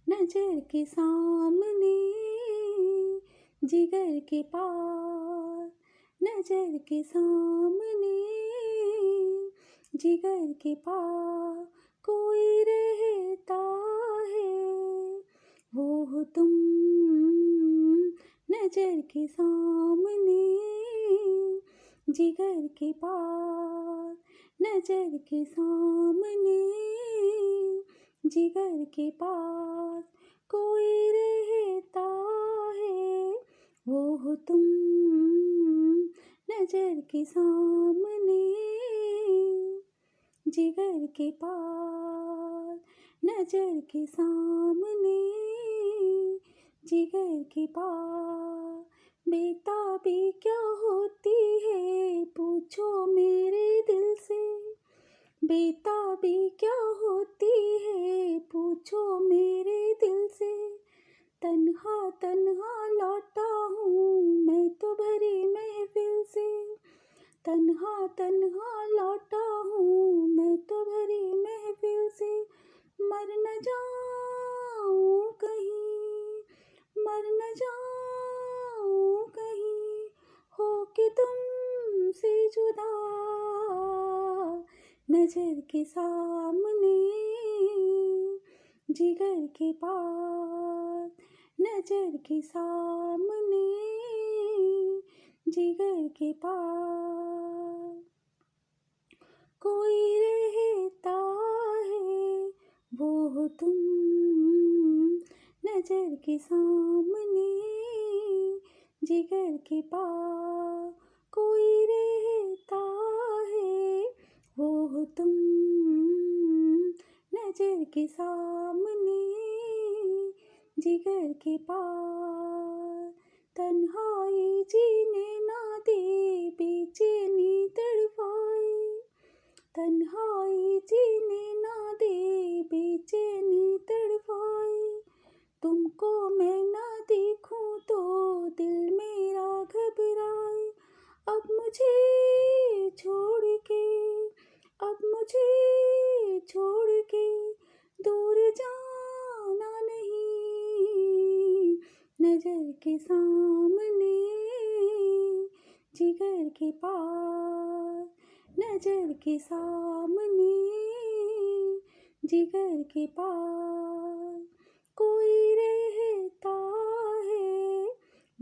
नजर के सामने, जिगर के पार, नजर के सामने, जिगर के पार कोई रहता है, वो हो तुम। नजर के सामने, जिगर के पार, नजर के सामने, जिगर के पास कोई रहता है, वो हो तुम। नजर के सामने, जिगर के पास, नजर के सामने, जिगर के पास बेताबी क्या होती है, पूछो मेरे दिल से। बेताबी क्या होती है, पूछो मेरे दिल से। तन्हा तन्हा लौटा हूँ मैं तो भरी महफिल से। तन्हा तन्हा लौटा हूँ मैं तो भरी महफिल से। मर न जाऊँ कहीं, मर न जाऊँ कहीं, हो के तुमसे जुदा। नजर के सामने, जिगर के पास, नजर के सामने, जिगर के पास कोई रहता है, वो हो तुम। नजर के सामने, जिगर के पास कोई रहता है, वो हो तुम। नजर के सामने, जिगर के पास तन्हाई जीने ना दे, बेचैनी तड़पाए। तन्हाई जीने ना दे, बेचैनी तड़पाए। तुमको मैं ना देखूं तो दिल मेरा घबराए। अब मुझे छोड़ के, अब मुझे छोड़ के दूर जाना नहीं। नजर के सामने, जिगर के पास, नजर के सामने, जिगर के पास कोई रहता है,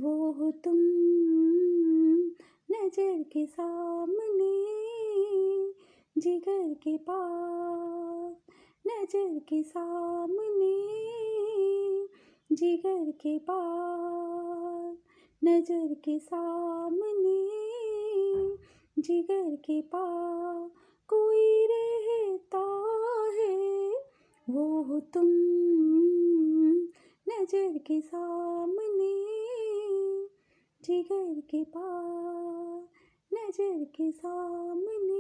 वो हो तुम। नजर के सामने, जिगर के पास, नजर के सामने, जिगर के पास, नजर के सामने, जिगर के पास कोई रहता है, वो हो तुम। नजर के सामने, जिगर के पास, नजर के सामने।